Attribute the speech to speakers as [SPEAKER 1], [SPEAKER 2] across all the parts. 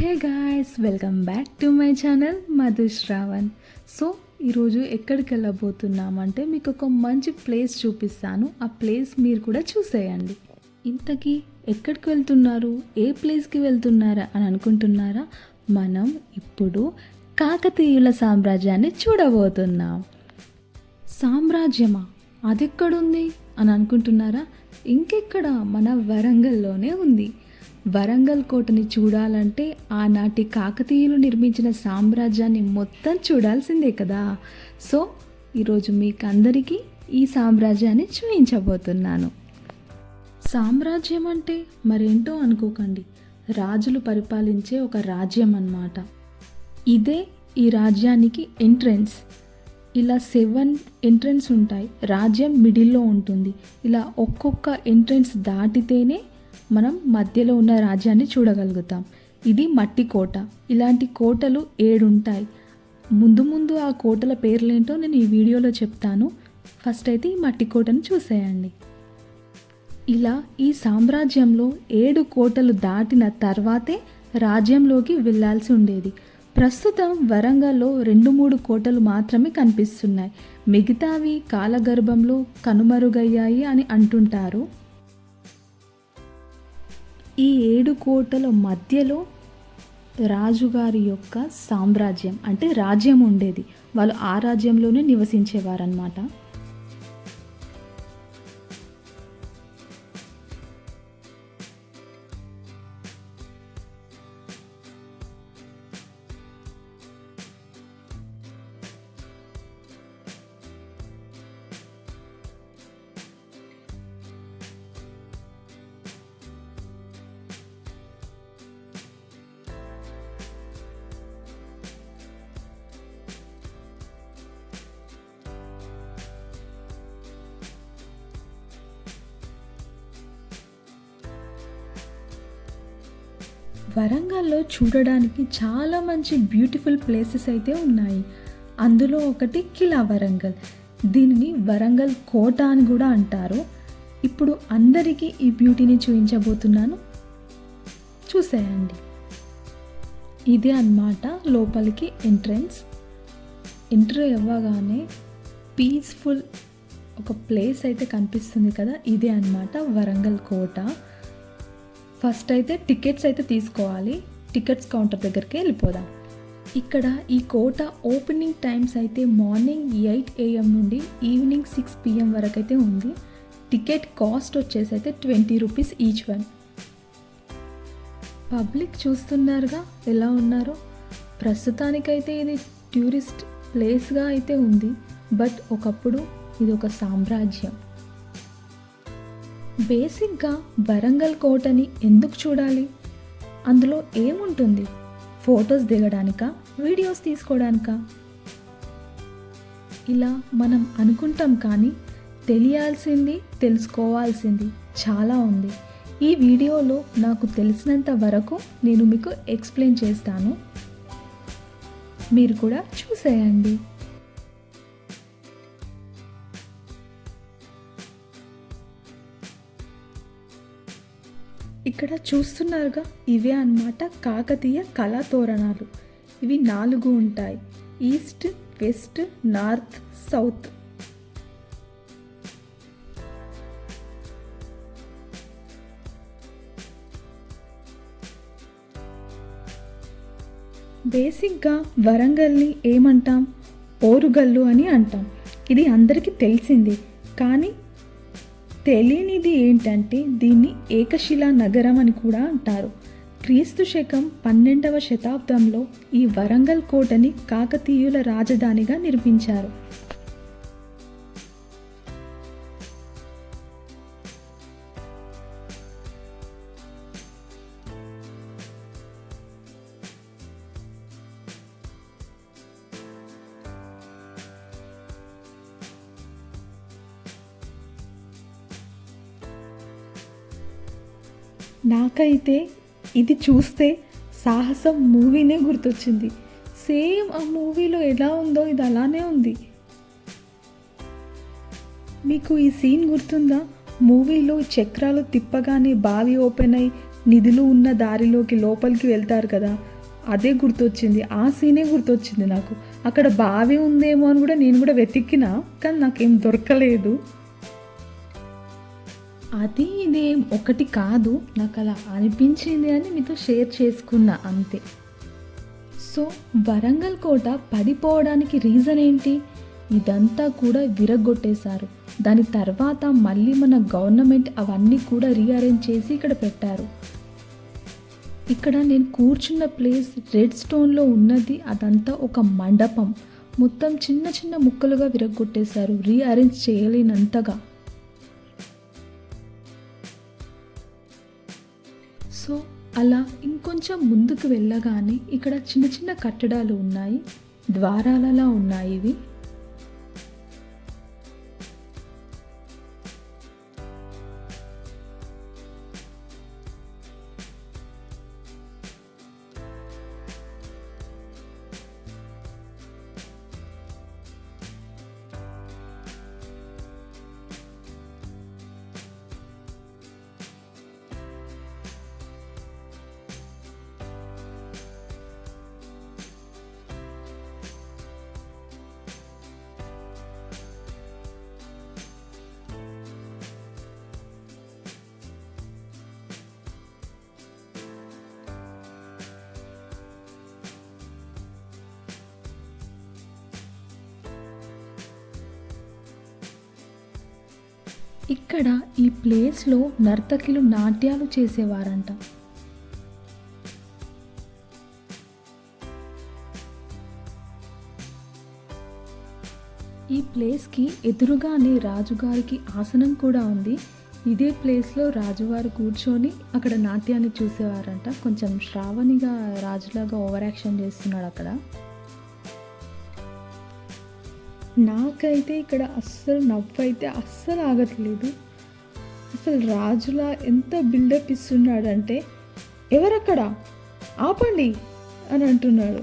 [SPEAKER 1] Hey guys, welcome back to my channel Madhu Shravan. So ఈరోజు ఎక్కడికి వెళ్ళబోతున్నామంటే మీకు ఒక మంచి ప్లేస్ చూపిస్తాను. ఆ ప్లేస్ మీరు కూడా చూసేయండి. ఇంతకీ ఎక్కడికి వెళ్తున్నారు, ఏ ప్లేస్కి వెళ్తున్నారా అని అనుకుంటున్నారా? మనం ఇప్పుడు కాకతీయుల సామ్రాజ్యాన్ని చూడబోతున్నాం. సామ్రాజ్యమా, అదెక్కడుంది అని అనుకుంటున్నారా? ఇంకెక్కడ, మన వరంగల్లోనే ఉంది. వరంగల్ కోటని చూడాలంటే ఆనాటి కాకతీయులు నిర్మించిన సామ్రాజ్యాన్ని మొత్తం చూడాల్సిందే కదా. సో ఈరోజు మీకు అందరికీ ఈ సామ్రాజ్యాన్ని చూపించబోతున్నాను. సామ్రాజ్యం అంటే మరేంటో అనుకోకండి, రాజులు పరిపాలించే ఒక రాజ్యం అన్నమాట. ఇదే ఈ రాజ్యానికి ఎంట్రన్స్. ఇలా 7 ఎంట్రన్స్ ఉంటాయి. రాజ్యం మిడిల్లో ఉంటుంది. ఇలా ఒక్కొక్క ఎంట్రన్స్ దాటితేనే మనం మధ్యలో ఉన్న రాజ్యాన్ని చూడగలుగుతాం. ఇది మట్టి కోట. ఇలాంటి కోటలు 7 ఉంటాయి. ముందు ఆ కోటల పేర్లేంటో నేను ఈ వీడియోలో చెప్తాను. ఫస్ట్ అయితే ఈ మట్టి కోటను చూసేయండి. ఇలా ఈ సామ్రాజ్యంలో 7 కోటలు దాటిన తర్వాతే రాజ్యంలోకి వెళ్ళాల్సి ఉండేది. ప్రస్తుతం వరంగల్లో 2-3 కోటలు మాత్రమే కనిపిస్తున్నాయి. మిగతావి కాలగర్భంలో కనుమరుగయ్యాయి అని అంటుంటారు. ఈ 7 కోటల మధ్యలో రాజుగారి యొక్క సామ్రాజ్యం అంటే రాజ్యం ఉండేది. వాళ్ళు ఆ రాజ్యంలోనే నివసించేవారన్నమాట. వరంగల్లో చూడడానికి చాలా మంచి బ్యూటిఫుల్ ప్లేసెస్ అయితే ఉన్నాయి. అందులో ఒకటి కిలా వరంగల్. దీనిని వరంగల్ కోట అని కూడా అంటారు. ఇప్పుడు అందరికీ ఈ బ్యూటీని చూపించబోతున్నాను, చూసేయండి. ఇదే అన్నమాట లోపలికి ఎంట్రన్స్. ఎంట్రీ అవ్వగానే పీస్ఫుల్ ఒక ప్లేస్ అయితే కనిపిస్తుంది కదా, ఇదే అన్నమాట వరంగల్ కోట. ఫస్ట్ అయితే టికెట్స్ అయితే తీసుకోవాలి. టికెట్స్ కౌంటర్ దగ్గరికి వెళ్ళిపోదాం. ఇక్కడ ఈ కోట ఓపెనింగ్ టైమ్స్ అయితే మార్నింగ్ 8 AM నుండి ఈవినింగ్ 6 PM వరకు అయితే ఉంది. టికెట్ కాస్ట్ వచ్చేసి అయితే 20 రూపీస్ ఈచ్ వన్. పబ్లిక్ చూస్తున్నారుగా ఎలా ఉన్నారో. ప్రస్తుతానికైతే ఇది టూరిస్ట్ ప్లేస్గా అయితే ఉంది, బట్ ఒకప్పుడు ఇది ఒక సామ్రాజ్యం. బేసిక్గా వరంగల్ కోటని ఎందుకు చూడాలి? అందులో ఏముంటుంది? ఫొటోస్ దిగడానికా, వీడియోస్ తీసుకోవడానికా? ఇలా మనం అనుకుంటాం, కానీ తెలియాల్సింది, తెలుసుకోవాల్సింది చాలా ఉంది. ఈ వీడియోలో నాకు తెలిసినంత వరకు నేను మీకు ఎక్స్ప్లెయిన్ చేస్తాను. మీరు కూడా చూసేయండి. ఇక్కడ చూస్తున్నారుగా, ఇవే అన్నమాట కాకతీయ కళా తోరణాలు. ఇవి 4 ఉంటాయి: ఈస్ట్, వెస్ట్, నార్త్, సౌత్. బేసిక్గా వరంగల్ని ఏమంటాం? ఓరుగల్లు అని అంటాం. ఇది అందరికీ తెలిసింది. కానీ తెలియనిది ఏంటంటే దీన్ని ఏకశిలా నగరం అని కూడా అంటారు. క్రీస్తు శకం 12వ శతాబ్దంలో ఈ వరంగల్ కోటని కాకతీయుల రాజధానిగా నిర్మించారు. నాకైతే ఇది చూస్తే సాహసం మూవీనే గుర్తొచ్చింది. సేమ్ ఆ మూవీలో ఎలా ఉందో ఇది అలానే ఉంది. మీకు ఈ సీన్ గుర్తుందా? మూవీలో చక్రాలు తిప్పగానే బావి ఓపెన్ అయి నిధులు ఉన్న దారిలోకి లోపలికి వెళ్తారు కదా, అదే గుర్తొచ్చింది. ఆ సీనే గుర్తొచ్చింది నాకు. అక్కడ బావి ఉందేమో అని కూడా నేను కూడా వెతికినా, కానీ నాకేం దొరకలేదు. అది ఇదేం ఒకటి కాదు. నాకలా అనిపించింది అని మీతో షేర్ చేసుకున్నా అంతే. సో, వరంగల్ కోట పడిపోవడానికి రీజన్ ఏంటి? ఇదంతా కూడా విరగ్గొట్టేశారు. దాని తర్వాత మళ్ళీ మన గవర్నమెంట్ అవన్నీ కూడా రీఅరేంజ్ చేసి ఇక్కడ పెట్టారు. ఇక్కడ నేను కూర్చున్న ప్లేస్ రెడ్ స్టోన్‌లో ఉన్నది అదంతా ఒక మండపం. మొత్తం చిన్న చిన్న ముక్కలుగా విరగ్గొట్టేశారు రీఅరేంజ్ చేయలేనంతగా. సో, అలా ఇంకొంచెం ముందుకు వెళ్ళగానే ఇక్కడ చిన్న చిన్న కట్టడాలు ఉన్నాయి. ద్వారాలలా ఉన్నాయి ఇవి. ఇక్కడ ఈ ప్లేస్‌లో నర్తకిలు నాట్యాలు చేసేవారంట. ఈ ప్లేస్‌కి ఎదురుగానే రాజుగారికి ఆసనం కూడా ఉంది. ఇదే ప్లేస్‌లో రాజువారు కూర్చొని అక్కడ నాట్యాన్ని చూసేవారంట. కొంచెం శ్రావణిగా రాజులాగా ఓవర్ యాక్షన్ చేస్తున్నాడు అక్కడ. నాకైతే ఇక్కడ అస్సలు నవ్వైతే అస్సలు ఆగట్లేదు. అసలు రాజులా ఎంత బిల్డప్ ఇస్తున్నాడంటే, ఎవరక్కడ ఆపండి అని అంటున్నాడు.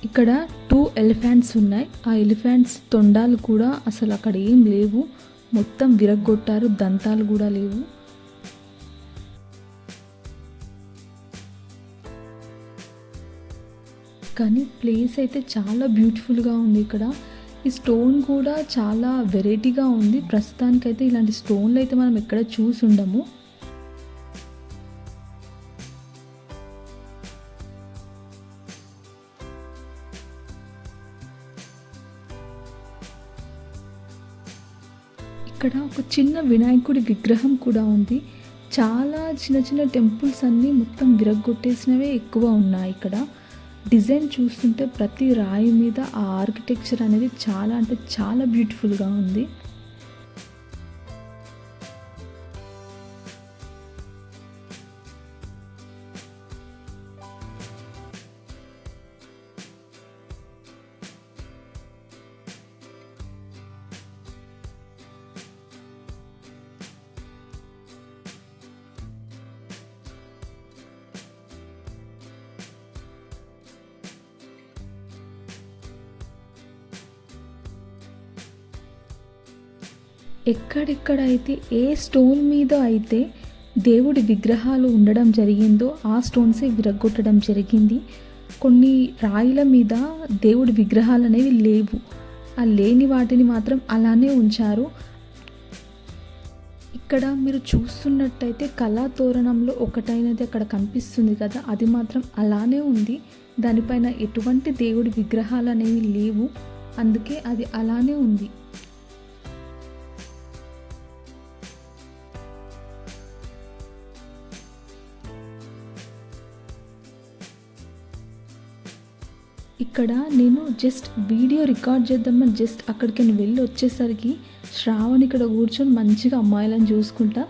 [SPEAKER 1] ఇక్కడ 2 ఎలిఫెంట్స్ ఉన్నాయి. ఆ ఎలిఫెంట్స్ తొండాలు కూడా అసలు అక్కడ ఏం లేవు. మొత్తం విరగ్గొట్టారు. దంతాలు కూడా లేవు. కానీ ప్లేస్ అయితే చాలా బ్యూటిఫుల్గా ఉంది. ఇక్కడ ఈ స్టోన్ కూడా చాలా వెరైటీగా ఉంది. ప్రస్తుతానికైతే ఇలాంటి స్టోన్లు అయితే మనం ఎక్కడ చూసి ఉండము. ఇక్కడ ఒక చిన్న వినాయకుడి విగ్రహం కూడా ఉంది. చాలా చిన్న చిన్న టెంపుల్స్ అన్నీ మొత్తం విరగ్గొట్టేసినవే ఎక్కువ ఉన్నాయి. ఇక్కడ డిజైన్ చూస్తుంటే ప్రతి రాయి మీద ఆ ఆర్కిటెక్చర్ అనేది చాలా అంటే చాలా బ్యూటిఫుల్గా ఉంది. ఎక్కడెక్కడైతే ఏ స్టోన్ మీద అయితే దేవుడి విగ్రహాలు ఉండడం జరిగిందో ఆ స్టోన్సే విరగ్గొట్టడం జరిగింది. కొన్ని రాయిల మీద దేవుడి విగ్రహాలు అనేవి లేవు. ఆ లేని వాటిని మాత్రం అలానే ఉంచారు. ఇక్కడ మీరు చూస్తున్నట్టయితే కళాతోరణంలో ఒకటైనది అక్కడ కనిపిస్తుంది కదా, అది మాత్రం అలానే ఉంది. దానిపైన ఎటువంటి దేవుడి విగ్రహాలు అనేవి లేవు, అందుకే అది అలానే ఉంది. ఇక్కడ నేను జస్ట్ వీడియో రికార్డ్ చేద్దామని జస్ట్ అక్కడికి వెళ్ళి వచ్చేసరికి శ్రావణ్ ఇక్కడ కూర్చొని మంచిగా అమ్మాయిలను చూసుకుంటా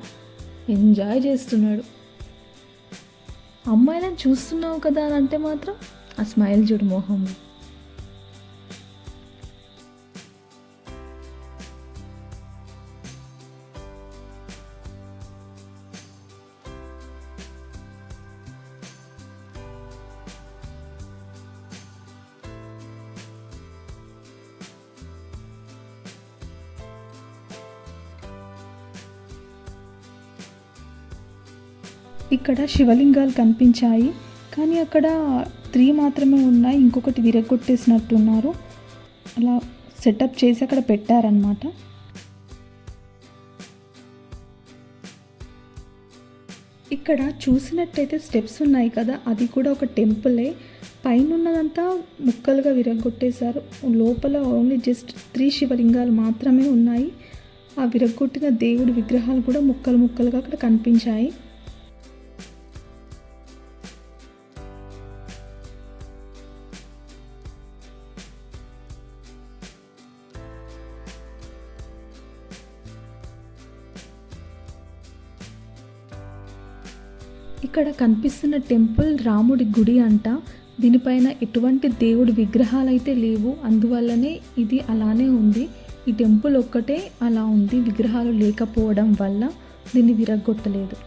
[SPEAKER 1] ఎంజాయ్ చేస్తున్నాడు. అమ్మాయిలను చూస్తున్నావు కదా అని అంటే మాత్రం ఆ స్మైల్ చూడు మొహం. ఇక్కడ శివలింగాలు కనిపించాయి, కానీ అక్కడ 3 మాత్రమే ఉన్నాయి, ఇంకొకటి విరగొట్టేసినట్టున్నారు. అలా సెటప్ చేసి అక్కడ పెట్టారనమాట. ఇక్కడ చూసినట్టయితే స్టెప్స్ ఉన్నాయి కదా, అది కూడా ఒక టెంపులే. పైన ఉన్నదంతా ముక్కలుగా విరగొట్టేశారు. లోపల ఓన్లీ జస్ట్ 3 శివలింగాలు మాత్రమే ఉన్నాయి. ఆ విరగొట్టిన దేవుడి విగ్రహాలు కూడా ముక్కలు ముక్కలుగా అక్కడ కనిపించాయి. ఇక్కడ కనిపిస్తున్న టెంపుల్ రాముడి గుడి అంట. దీనిపైన ఎటువంటి దేవుడి విగ్రహాలు అయితే లేవు, అందువల్లనే ఇది అలానే ఉంది. ఈ టెంపుల్ ఒక్కటే అలా ఉంది, విగ్రహాలు లేకపోవడం వల్ల దీన్ని విరగొట్టలేదు.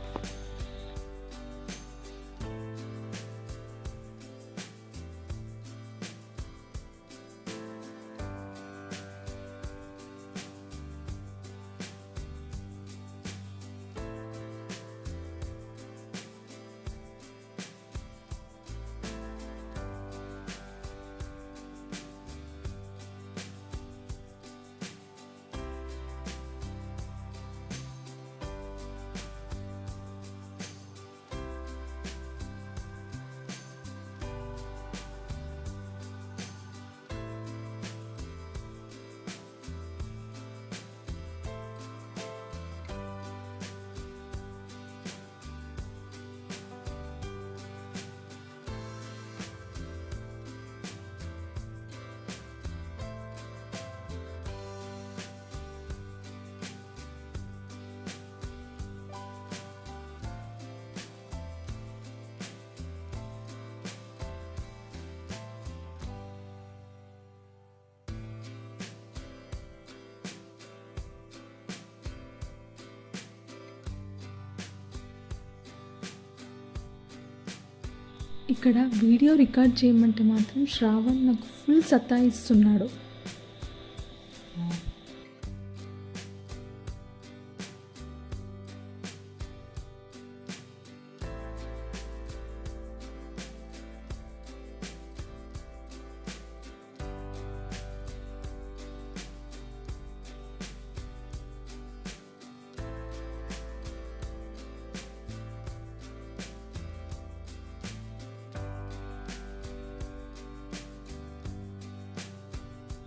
[SPEAKER 1] ఇక్కడ వీడియో రికార్డ్ చేయమంటే మాత్రం శ్రావణ్ నాకు ఫుల్ సతాయిస్తున్నాడు.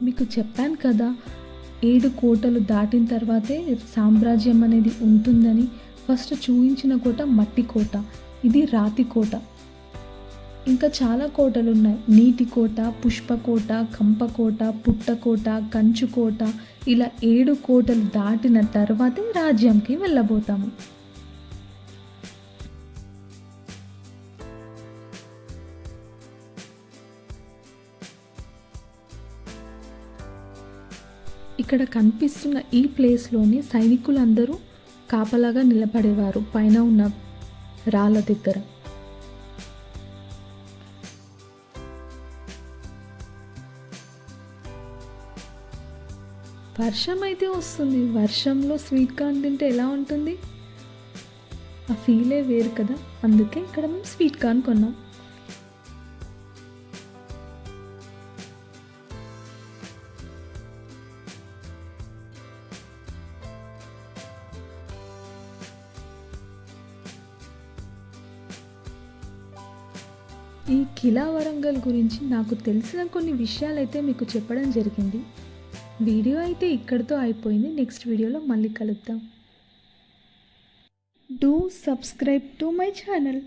[SPEAKER 1] మీకు చెప్పాను కదా, 7 కోటలు దాటిన తర్వాతే సామ్రాజ్యం అనేది ఉంటుందని. ఫస్ట్ చూపించిన కోట మట్టి కోట, ఇది రాతి కోట. ఇంకా చాలా కోటలు ఉన్నాయి. నీటి కోట, పుష్పకోట, కంపకోట, పుట్టకోట, కంచుకోట, ఇలా 7 కోటలు దాటిన తర్వాతే రాజ్యంకి వెళ్ళబోతాము. ఇక్కడ కనిపిస్తున్న ఈ ప్లేస్లోనే సైనికులందరూ కాపలాగా నిలబడేవారు పైన ఉన్న రాళ్ళ దగ్గర. వర్షం అయితే వస్తుంది. వర్షంలో స్వీట్ కార్న్ తింటే ఎలా ఉంటుంది? ఆ ఫీలే వేరు కదా. అందుకే ఇక్కడ మేము స్వీట్ కార్న్ కొన్నాం. ఈ కిలా వరంగల్ గురించి నాకు తెలిసిన కొన్ని విషయాలైతే మీకు చెప్పడం జరిగింది. వీడియో అయితే ఇక్కడితో అయిపోయింది. నెక్స్ట్ వీడియోలో మళ్ళీ కలుద్దాం. Do subscribe to my channel.